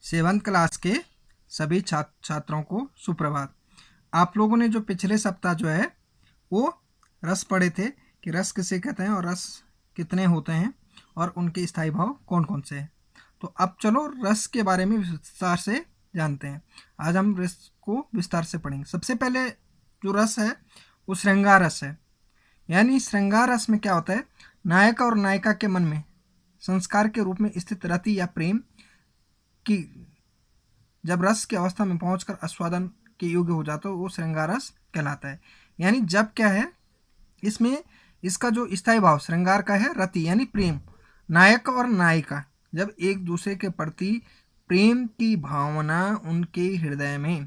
7th class के सभी छात्रों को सुप्रभात। आप लोगों ने जो पिछले सप्ताह जो है वो रस पढ़े थे कि रस किसे कहते हैं और रस कितने होते हैं और उनके स्थायी भाव कौन कौन से हैं। तो अब चलो रस के बारे में विस्तार से जानते हैं। आज हम रस को विस्तार से पढ़ेंगे। सबसे पहले जो रस है वो श्रृंगार रस है। यानी श्रृंगार रस में क्या होता है, नायक और नायिका के मन में संस्कार के रूप में स्थित रति या प्रेम की जब रस की अवस्था में पहुंचकर आस्वादन के योग्य हो जाता है वो श्रृंगार रस कहलाता है। यानी जब क्या है, इसमें इसका जो स्थायी भाव श्रृंगार का है रति यानी प्रेम, नायक और नायिका जब एक दूसरे के प्रति प्रेम की भावना उनके हृदय में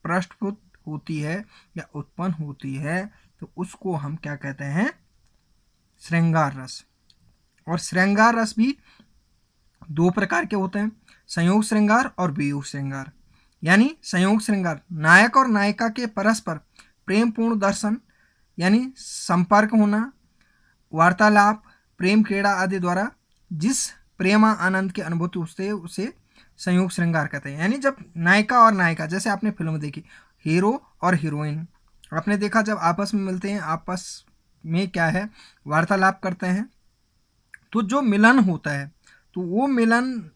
प्रस्फुट होती है या उत्पन्न होती है तो उसको हम क्या कहते हैं, श्रृंगार रस। और श्रृंगार रस भी दो प्रकार के होते हैं, संयोग श्रृंगार और वियोग श्रृंगार। यानी संयोग श्रृंगार नायक और नायिका के परस्पर प्रेम पूर्ण दर्शन यानी संपर्क होना, वार्तालाप, प्रेम क्रीड़ा आदि द्वारा जिस प्रेमा आनंद की अनुभूति होती है उसे संयोग श्रृंगार कहते हैं। यानी जब नायिका और नायिका, जैसे आपने फिल्म देखी हीरो और हीरोइन, आपने देखा जब आपस में मिलते हैं, आपस में क्या है वार्तालाप करते हैं, तो जो मिलन होता है तो वो मिलन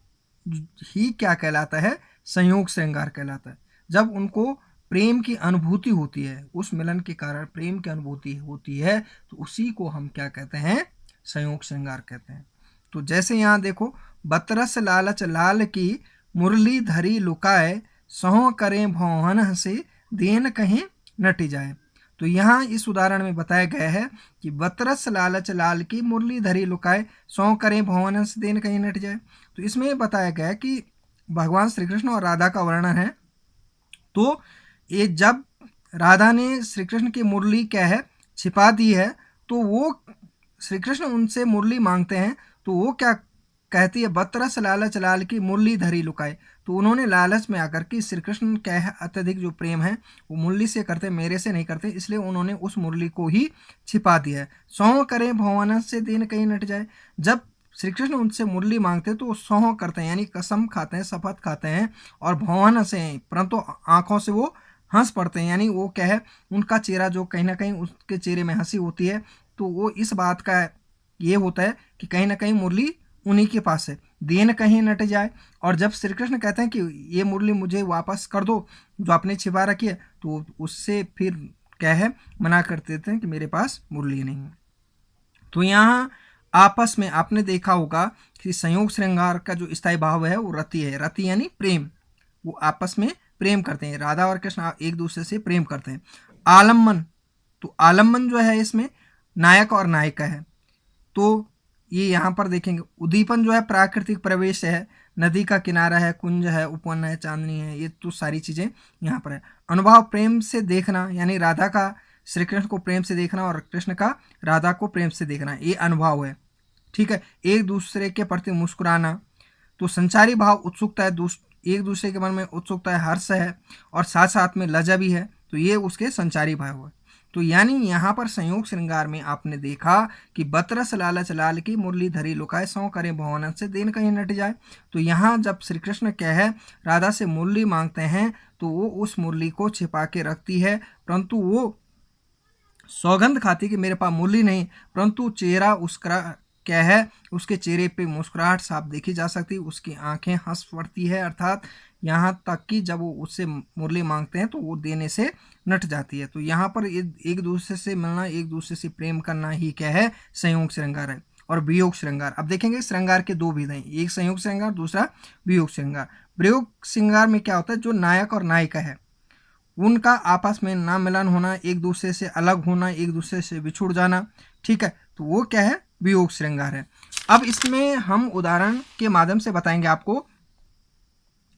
ही क्या कहलाता है, संयोग श्रृंगार कहलाता है। जब उनको प्रेम की अनुभूति होती है, उस मिलन के कारण प्रेम की अनुभूति होती है तो उसी को हम क्या कहते हैं, संयोग श्रृंगार कहते हैं। तो जैसे यहाँ देखो, बतरस लालच लाल की मुरली धरी लुकाए, सहो करें भौहन हंसे देन कहीं नट जाए। तो यहाँ इस उदाहरण में बताया गया है कि बतरस लालच लाल की मुरली धरी लुकाए, सौ करें भवन से देन कहीं नट जाए। तो इसमें बताया गया कि भगवान श्री कृष्ण और राधा का वर्णन है। तो ये जब राधा ने श्री कृष्ण की मुरली क्या है छिपा दी है, तो वो श्री कृष्ण उनसे मुरली मांगते हैं तो वो क्या कहती है, बतरस लालच लाल की मुरली धरी लुकाए। तो उन्होंने लालच में आकर के श्री कृष्ण क्या है अत्यधिक जो प्रेम है वो मुरली से करते, मेरे से नहीं करते, इसलिए उन्होंने उस मुरली को ही छिपा दिया है। सौ करें भवन से देन कहीं नट जाए। जब श्री कृष्ण उनसे मुरली मांगते हैं तो वो सौ करते हैं यानी कसम खाते हैं, शपथ खाते हैं, और भवन से परंतु आंखों से वो हंस पड़ते हैं। यानी वो क्या है, उनका चेहरा जो कहीं ना कहीं उसके चेहरे में हंसी होती है, तो वो इस बात का ये होता है कि कहीं ना कहीं मुरली उन्हीं के पास है, देन कहीं नट जाए। और जब श्री कृष्ण कहते हैं कि ये मुरली मुझे वापस कर दो जो आपने छिपा रखी है, तो उससे फिर क्या है मना कर देते हैं कि मेरे पास मुरली नहीं है। तो यहाँ आपस में आपने देखा होगा कि संयोग श्रृंगार का जो स्थायी भाव है वो रति है। रति यानी प्रेम, वो आपस में प्रेम करते हैं, राधा और कृष्ण एक दूसरे से प्रेम करते हैं। आलम्बन, तो आलम्बन जो है इसमें नायक और नायिका है। तो ये यहाँ पर देखेंगे। उद्दीपन जो है प्राकृतिक प्रवेश है, नदी का किनारा है, कुंज है, उपवन है, चांदनी है, ये तो सारी चीज़ें यहाँ पर है। अनुभव प्रेम से देखना यानी राधा का श्री कृष्ण को प्रेम से देखना और कृष्ण का राधा को प्रेम से देखना, ये अनुभव है। ठीक है। एक दूसरे के प्रति मुस्कुराना, तो संचारी भाव उत्सुकता है, एक दूसरे के मन में उत्सुकता है, हर्ष है और साथ साथ में लज्जा भी है, तो ये उसके संचारी भाव है। तो यानी यहाँ पर संयोग श्रृंगार में आपने देखा कि बतरस लालच लाल की मुरली धरी लुकाए, सौ करे भवन से देन कहीं नट जाए। तो यहाँ जब श्री कृष्ण क्या है राधा से मुरली मांगते हैं तो वो उस मुरली को छिपा के रखती है, परंतु वो सौगंध खाती कि मेरे पास मुरली नहीं, परंतु चेहरा उसका क्या है, उसके चेहरे पे मुस्कुराहट साफ देखी जा सकती, उसकी आंखें हंस पड़ती है, अर्थात यहाँ तक कि जब वो उससे मुरली मांगते हैं तो वो देने से नट जाती है। तो यहाँ पर एक दूसरे से मिलना, एक दूसरे से प्रेम करना ही क्या है, संयोग श्रृंगार है। और वियोग श्रृंगार, अब देखेंगे श्रृंगार के दो विध हैं, एक संयोग श्रृंगार, दूसरा वियोग श्रृंगार। वियोग श्रृंगार में क्या होता है, जो नायक और नायिका है उनका आपस में ना मिलन होना, एक दूसरे से अलग होना, एक दूसरे से बिछुड़ जाना। ठीक है, तो वो क्या है, वियोग श्रृंगार है। अब इसमें हम उदाहरण के माध्यम से बताएंगे आपको,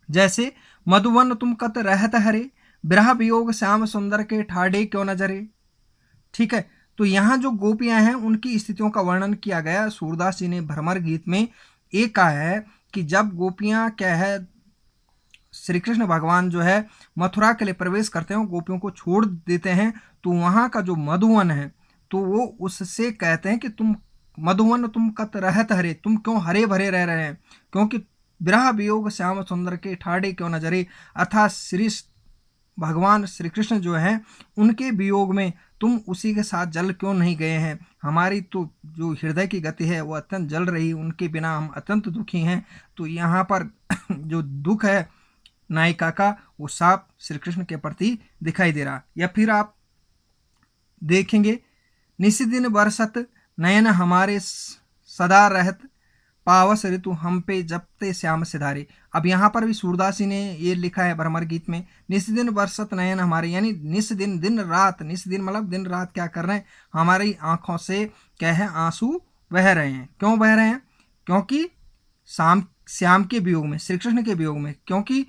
जैसे मधुवन तुम कत रहत हरे, बिरह वियोग श्याम सुंदर के ठाडे क्यों न जरे। ठीक है, तो यहाँ जो गोपियां हैं उनकी स्थितियों का वर्णन किया गया सूरदास जी ने भ्रमर गीत में। एक कहा है कि जब गोपियां क्या है श्री कृष्ण भगवान जो है मथुरा के लिए प्रवेश करते हैं, गोपियों को छोड़ देते हैं, तो वहाँ का जो मधुवन है तो वो उससे कहते हैं कि तुम मधुवन तुम कत रहत हरे, तुम क्यों हरे भरे रह रहे हैं, क्योंकि विरह वियोग श्याम सुंदर के ठाड़े क्यों नजरे, अर्थात श्री भगवान श्री कृष्ण जो है उनके वियोग में तुम उसी के साथ जल क्यों नहीं गए हैं। हमारी तो जो हृदय की गति है वो अत्यंत जल रही, उनके बिना हम अत्यंत दुखी हैं। तो यहाँ पर जो दुख है नायिका का वो साफ श्री कृष्ण के प्रति दिखाई दे रहा। या फिर आप देखेंगे निसी दिन बरसत नयन हमारे सदा रहत, पावस ऋतु हम पे जपते श्याम सिधारे। अब यहाँ पर भी सूरदास जी ने ये लिखा है भ्रमर गीत में, निस दिन बरसत नयन हमारे, यानी निस दिन दिन रात, निस दिन मतलब दिन रात क्या कर रहे हैं, हमारी आंखों से क्या है आंसू बह रहे हैं। क्यों बह रहे हैं? क्योंकि श्याम के वियोग में, श्री कृष्ण के वियोग में, क्योंकि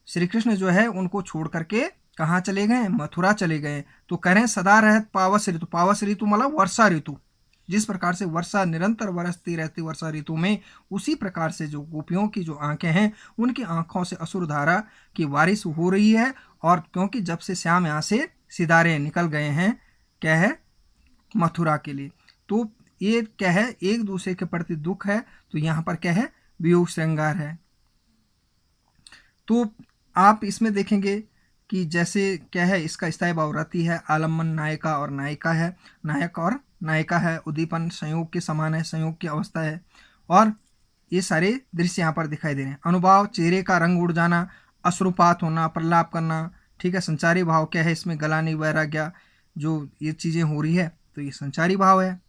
श्री कृष्ण जो है उनको छोड़ करके कहाँ चले गए? मथुरा चले गए। तो कह रहे हैं सदा रहत पावस ऋतु, पावस ऋतु मतलब वर्षा ऋतु, जिस प्रकार से वर्षा निरंतर बरसती रहती वर्षा ऋतु में, उसी प्रकार से जो गोपियों की जो आंखें हैं उनकी आंखों से असुर धारा की बारिश हो रही है। और क्योंकि जब से श्याम यहाँ से सिधारे निकल गए हैं क्या है मथुरा के लिए, तो ये क्या है एक दूसरे के प्रति दुख है। तो यहाँ पर क्या है वियोग श्रृंगार है। तो आप इसमें देखेंगे कि जैसे क्या है इसका स्थायी भाव रति है, आलम्बन नायिका और नायिका है, नायक और नायिका है, उद्दीपन संयोग के समान है, संयोग की अवस्था है। और ये सारे दृश्य यहाँ पर दिखाई दे रहे हैं। अनुभाव चेहरे का रंग उड़ जाना, अश्रुपात होना, प्रलाप करना, ठीक है। संचारी भाव क्या है इसमें, गलानी वैराग्य, जो ये चीज़ें हो रही है तो ये संचारी भाव है।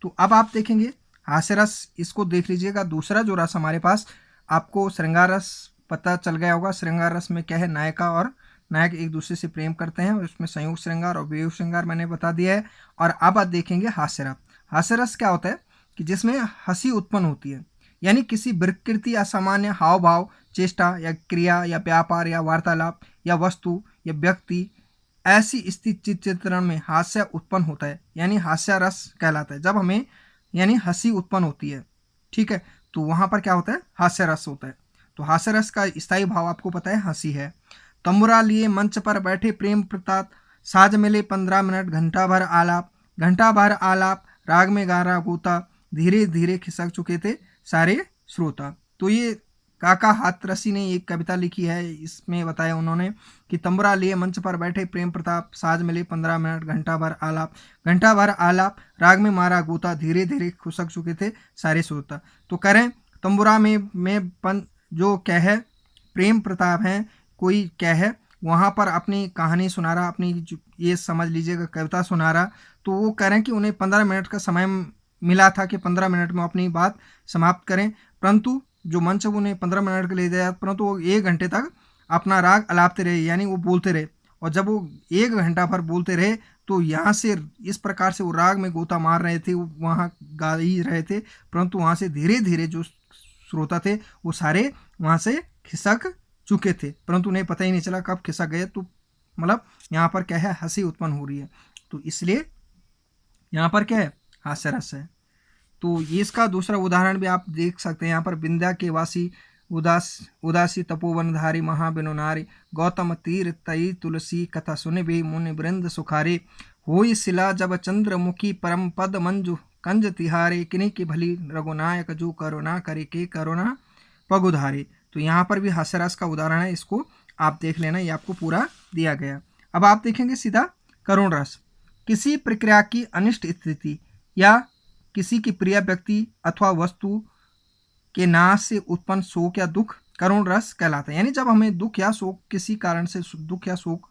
तो अब आप देखेंगे हास्य रस, इसको देख लीजिएगा। दूसरा जो रस हमारे पास, आपको श्रृंगार रस पता चल गया होगा। श्रृंगार रस में क्या है नायिका और नायक एक दूसरे से प्रेम करते हैं, उसमें संयोग श्रृंगार और वियोग श्रृंगार मैंने बता दिया है। और अब आप देखेंगे हास्य रस। हास्य रस क्या होता है कि जिसमें हंसी उत्पन्न होती है, यानी किसी विकृति या सामान्य हाव भाव, चेष्टा या क्रिया या व्यापार या वार्तालाप या वस्तु या व्यक्ति, ऐसी स्थिति चित्रण में हास्य उत्पन्न होता है, यानी हास्य रस कहलाता है। जब हमें यानी हंसी उत्पन्न होती है, ठीक है, तो वहां पर क्या होता है हास्य रस होता है। तो हास्य रस का स्थायी भाव आपको पता है हंसी है। तंबुरा लिए मंच पर बैठे प्रेम प्रताप, साज मिले 15 मिनट, घंटा भर आलाप, राग में गा रहा गोता, धीरे धीरे खिसक चुके थे सारे श्रोता। तो ये काका हाथरसी ने एक कविता लिखी है, इसमें बताया उन्होंने कि तंबुरा लिए मंच पर बैठे प्रेम प्रताप, साज मिले 15 मिनट, घंटा भर आलाप, राग में मारा गोता, धीरे धीरे खिसक चुके थे सारे श्रोता। तो करें तंबुरा में जो क्या है प्रेम प्रताप है, कोई क्या है वहाँ पर अपनी कहानी सुना रहा, अपनी ये समझ लीजिएगा कविता सुना रहा। तो वो कह रहे हैं कि उन्हें 15 मिनट का समय मिला था कि 15 मिनट में अपनी बात समाप्त करें, परंतु जो मंच उन्हें 15 मिनट के लिए दिया, परंतु वो 1 घंटे तक अपना राग अलापते रहे, यानी वो बोलते रहे। और जब वो 1 घंटा भर बोलते रहे तो यहाँ से इस प्रकार से वो राग में गोता मार रहे थे, वहाँ गा ही रहे थे, परंतु वहाँ से धीरे धीरे जो श्रोता थे वो सारे वहाँ से खिसक चुके थे, परंतु उन्हें पता ही नहीं चला कब खिसक गए। तो मतलब यहाँ पर क्या है हंसी उत्पन्न हो रही है, तो इसलिए यहाँ पर क्या है हास्य रस है। तो ये इसका दूसरा उदाहरण भी आप देख सकते हैं। यहाँ पर विंध्या के वासी उदासी तपोवनधारी महाबिनो नारी, गौतम तीर तई तुलसी कथा सुने भी मुनि वृंद सुखारे, होई शिला जब चंद्रमुखी परम पद मंजु कंज तिहारे, किन्हीं की भली रघुनायक जो करुणा करे के करुणा पगुधारे। तो यहाँ पर भी हास्यरस का उदाहरण है, इसको आप देख लेना, ये आपको पूरा दिया गया। अब आप देखेंगे सीधा करुण रस, किसी प्रक्रिया की अनिष्ट स्थिति या किसी की प्रिय व्यक्ति अथवा वस्तु के नाश से उत्पन्न शोक या दुख करुण रस कहलाता है। यानी जब हमें दुख या शोक, किसी कारण से दुख या शोक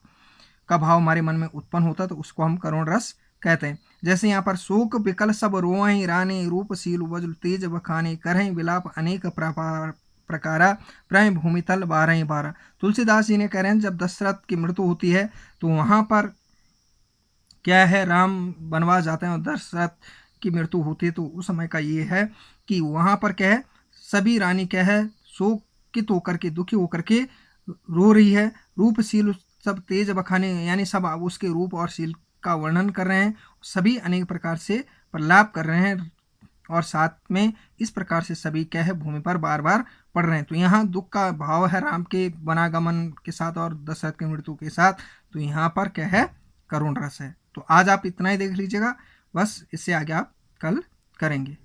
का भाव हमारे मन में उत्पन्न होता है तो उसको हम करुण रस कहते हैं। जैसे यहाँ पर शोक विकल सब रोएं राने, रूपशील वज्र तेज बखाने, करें विलाप अनेक प्रकारा, प्रेम भूमि तल 12 तुलसीदास जी ने कह रहे हैं जब दशरथ की मृत्यु होती है तो वहाँ पर क्या है राम वनवास जाते हैं और दशरथ की मृत्यु होती है। तो उस समय का ये है कि वहाँ पर क्या है सभी रानी क्या है शोकित होकर के दुखी होकर के रो रही है। रूपशील सब तेज बखाने, यानी सब उसके रूप और शील का वर्णन कर रहे हैं, सभी अनेक प्रकार से प्रलाप कर रहे हैं और साथ में इस प्रकार से सभी क्या है भूमि पर बार बार पड़ रहे हैं। तो यहाँ दुख का भाव है राम के वनागमन के साथ और दशरथ की मृत्यु के साथ, तो यहाँ पर क्या है करुण रस है। तो आज आप इतना ही देख लीजिएगा, बस इससे आगे आप कल करेंगे।